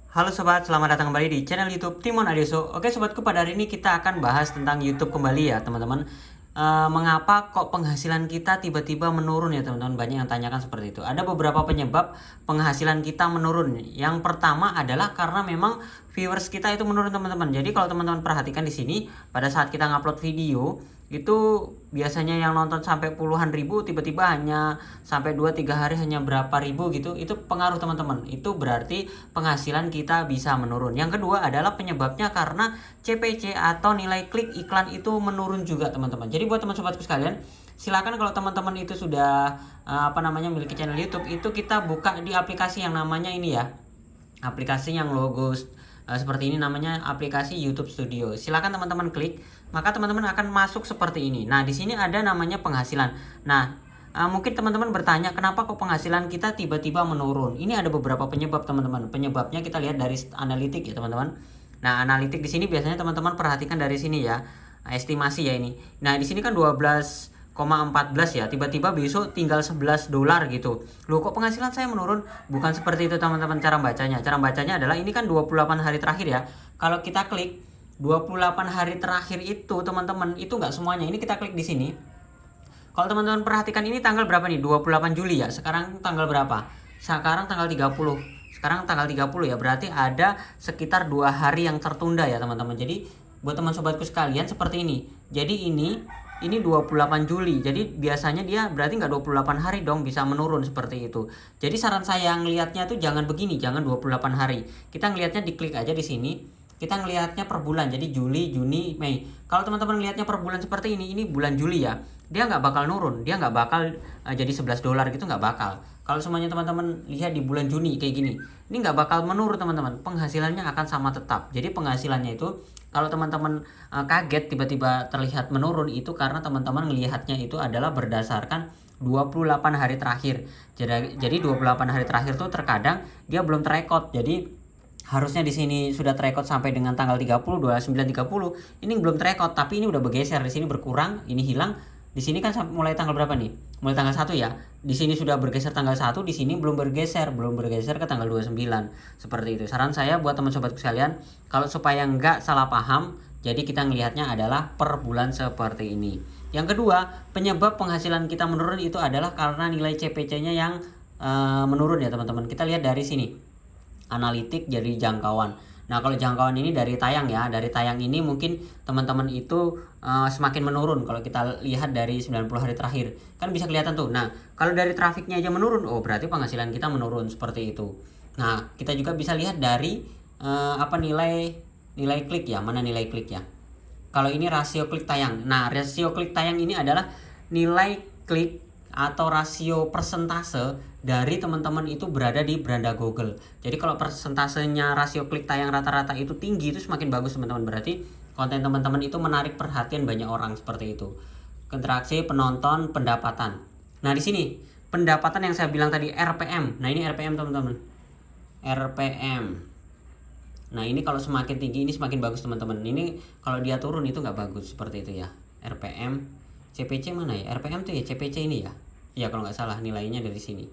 Halo sobat, selamat datang kembali di channel YouTube Timon Adeso. Oke sobatku, pada hari ini kita akan bahas tentang YouTube kembali ya teman-teman. Mengapa kok penghasilan kita tiba-tiba menurun ya teman-teman? Banyak yang tanyakan seperti itu. Ada beberapa penyebab penghasilan kita menurun. Yang pertama adalah karena memang viewers kita itu menurun teman-teman. Jadi kalau teman-teman perhatikan di sini, pada saat kita ngupload video itu biasanya yang nonton sampai puluhan ribu, tiba-tiba hanya sampai 2-3 hari hanya berapa ribu gitu. Itu pengaruh teman-teman. Itu berarti penghasilan kita bisa menurun. Yang kedua adalah penyebabnya karena CPC atau nilai klik iklan itu menurun juga teman-teman. Jadi buat teman-sobatku sekalian, silakan kalau teman-teman itu sudah memiliki channel YouTube, itu kita buka di aplikasi yang namanya ini ya. Aplikasi yang logo seperti ini, namanya aplikasi YouTube Studio. Silakan teman-teman klik, maka teman-teman akan masuk seperti ini. Nah, di sini ada namanya penghasilan. Nah, mungkin teman-teman bertanya, kenapa kok penghasilan kita tiba-tiba menurun? Ini ada beberapa penyebab teman-teman. Penyebabnya kita lihat dari analitik ya teman-teman. Nah, analitik di sini biasanya teman-teman perhatikan dari sini ya, estimasi ya ini. Nah, di sini kan 12,14 ya, tiba-tiba besok tinggal $11 gitu. Loh, kok penghasilan saya menurun? Bukan seperti itu teman-teman cara bacanya. Cara bacanya adalah ini kan 28 hari terakhir ya. Kalau kita klik 28 hari terakhir itu teman-teman, itu nggak semuanya. Ini kita klik di sini. Kalau teman-teman perhatikan ini tanggal berapa nih? 28 Juli ya. Sekarang tanggal berapa? Sekarang tanggal 30. Sekarang tanggal 30 ya. Berarti ada sekitar 2 hari yang tertunda ya teman-teman. Jadi buat teman sobatku sekalian seperti ini. Jadi ini 28 Juli. Jadi biasanya dia berarti nggak 28 hari dong bisa menurun seperti itu. Jadi saran saya ngelihatnya tuh jangan begini, jangan 28 hari. Kita ngelihatnya diklik aja di sini. Kita ngelihatnya per bulan. Jadi Juli, Juni, Mei. Kalau teman-teman ngelihatnya per bulan seperti ini bulan Juli ya. Dia nggak bakal nurun, dia nggak bakal jadi $11 gitu, nggak bakal. Kalau semuanya teman-teman lihat di bulan Juni kayak gini, ini nggak bakal menurun teman-teman, penghasilannya akan sama tetap. Jadi penghasilannya itu kalau teman-teman kaget tiba-tiba terlihat menurun, itu karena teman-teman melihatnya itu adalah berdasarkan 28 hari terakhir. Jadi 28 hari terakhir tuh terkadang dia belum terekod. Jadi harusnya di sini sudah terekod sampai dengan tanggal 30, 29, 30. Ini belum terekod, tapi ini udah bergeser, di sini berkurang, ini hilang. Di sini kan mulai tanggal berapa nih? Mulai tanggal 1 ya. Di sini sudah bergeser tanggal 1, di sini belum bergeser ke tanggal 29. Seperti itu. Saran saya buat teman sobatku sekalian, kalau supaya nggak salah paham, jadi kita ngelihatnya adalah per bulan seperti ini. Yang kedua, penyebab penghasilan kita menurun itu adalah karena nilai CPC-nya yang menurun ya teman-teman. Kita lihat dari sini. Analitik jadi jangkauan. Nah, kalau jangkauan ini dari tayang ya, dari tayang ini mungkin teman-teman itu semakin menurun. Kalau kita lihat dari 90 hari terakhir, kan bisa kelihatan tuh. Nah, kalau dari trafiknya aja menurun, oh berarti penghasilan kita menurun seperti itu. Nah, kita juga bisa lihat dari nilai klik ya, mana nilai klik ya. Kalau ini rasio klik tayang. Nah, rasio klik tayang ini adalah nilai klik atau rasio persentase dari teman-teman itu berada di beranda Google. Jadi kalau persentasenya rasio klik tayang rata-rata itu tinggi, itu semakin bagus teman-teman. Berarti konten teman-teman itu menarik perhatian banyak orang seperti itu. Interaksi, penonton, pendapatan. Nah, di sini pendapatan yang saya bilang tadi RPM. Nah, ini RPM teman-teman. RPM. Nah, ini kalau semakin tinggi ini semakin bagus teman-teman. Ini kalau dia turun itu nggak bagus seperti itu ya. RPM, CPC mana ya? RPM tuh ya, CPC ini ya. Ya kalau nggak salah nilainya dari sini.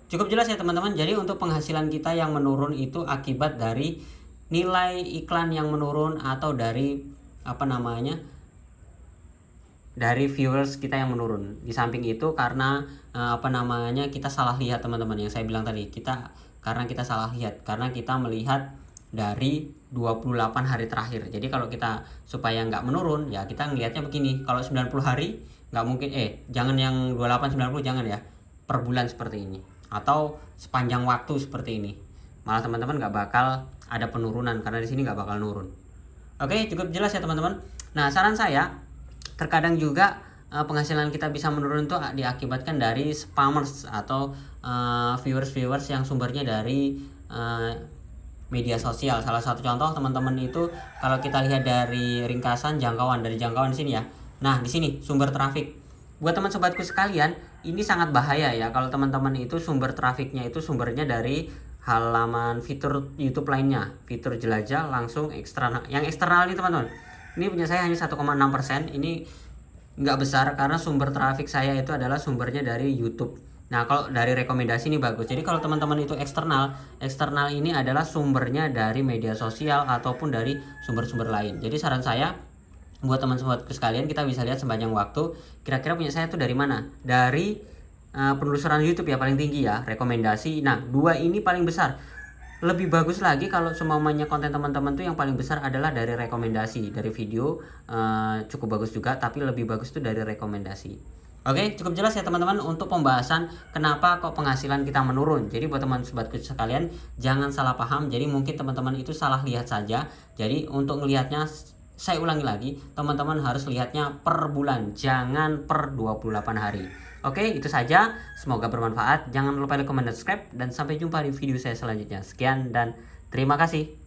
Cukup jelas ya teman-teman. Jadi untuk penghasilan kita yang menurun itu akibat dari nilai iklan yang menurun atau dari dari viewers kita yang menurun. Di samping itu karena kita salah lihat teman-teman, yang saya bilang tadi. Karena kita salah lihat, karena kita melihat dari 28 hari terakhir. Jadi kalau kita supaya nggak menurun ya kita ngelihatnya begini. Kalau 90 hari nggak mungkin, jangan yang 28 90, jangan ya, per bulan seperti ini atau sepanjang waktu seperti ini, malah teman-teman nggak bakal ada penurunan karena di sini nggak bakal nurun. Oke, cukup jelas ya teman-teman. Nah, saran saya, terkadang juga penghasilan kita bisa menurun tuh diakibatkan dari spammers atau viewers yang sumbernya dari media sosial. Salah satu contoh teman-teman itu kalau kita lihat dari ringkasan jangkauan, dari jangkauan di sini ya. Nah, di sini sumber trafik. Buat teman sobatku sekalian, ini sangat bahaya ya kalau teman-teman itu sumber trafiknya itu sumbernya dari halaman fitur YouTube lainnya, fitur jelajah langsung eksternal. Yang eksternal ini teman-teman, ini punya saya hanya 1,6%. Ini nggak besar karena sumber trafik saya itu adalah sumbernya dari YouTube. Nah, kalau dari rekomendasi ini bagus. Jadi kalau teman-teman itu eksternal, eksternal ini adalah sumbernya dari media sosial ataupun dari sumber-sumber lain. Jadi saran saya buat teman-teman sekalian, kita bisa lihat sepanjang waktu kira-kira punya saya itu dari mana. Dari penelusuran YouTube ya paling tinggi ya, rekomendasi. Nah, dua ini paling besar. Lebih bagus lagi kalau semuanya konten teman-teman tuh yang paling besar adalah dari rekomendasi. Dari video cukup bagus juga, tapi lebih bagus tuh dari rekomendasi. Oke, cukup jelas ya teman-teman untuk pembahasan kenapa kok penghasilan kita menurun. Jadi buat teman sobatku sekalian, jangan salah paham. Jadi mungkin teman-teman itu salah lihat saja. Jadi untuk melihatnya, saya ulangi lagi, teman-teman harus lihatnya per bulan, jangan per 28 hari. Oke, itu saja. Semoga bermanfaat. Jangan lupa like, comment, dan subscribe. Dan sampai jumpa di video saya selanjutnya. Sekian dan terima kasih.